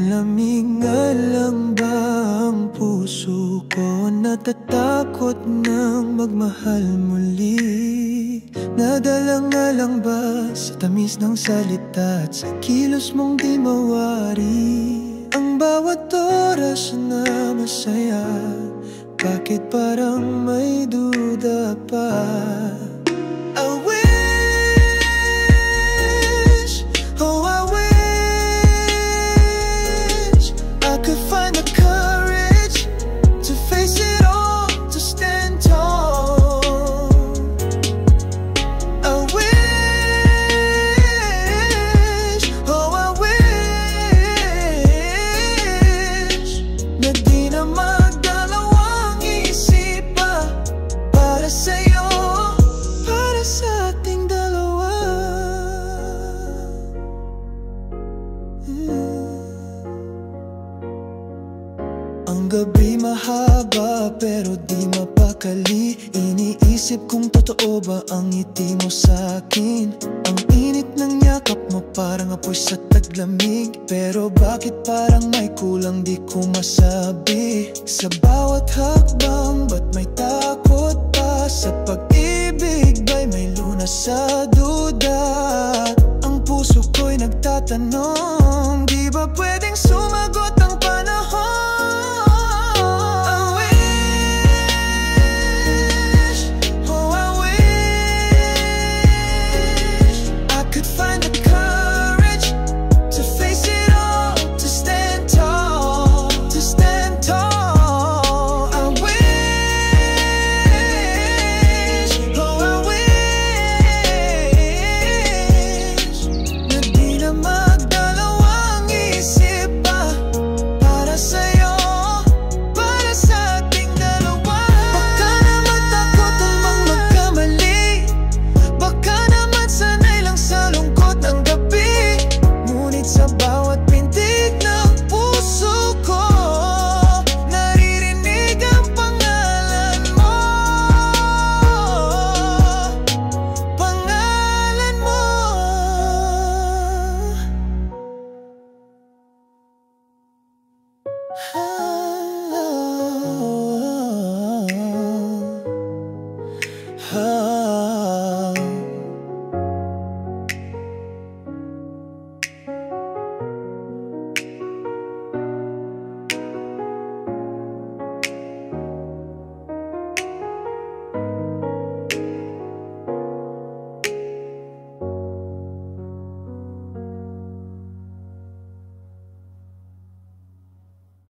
Malamig nga lang ba ang puso ko? Natatakot nang magmahal muli. Nadala nga lang ba sa tamis ng salita at sa kilos mong di mawari? Ang bawat oras na masaya, bakit parang may duda pa? I wish, oh I wish I could find the courage to face it all, to stand tall. I wish, oh I wish na di na magdalawang isip pa para sa'yo, para sa ating dalawa. Ang gabi mahaba pero di mapakali. Iniisip kung totoo ba ang ngiti mo sa'kin. Ang init ng yakap mo parang apoy sa taglamig. Pero bakit parang may kulang di ko masabi? Sa bawat hakbang ba't may takot pa? Sa pag-ibig ba'y may lunas sa duda? Ang puso ko'y nagtatanong, di ba pwedeng sumagot ang panahon? Ah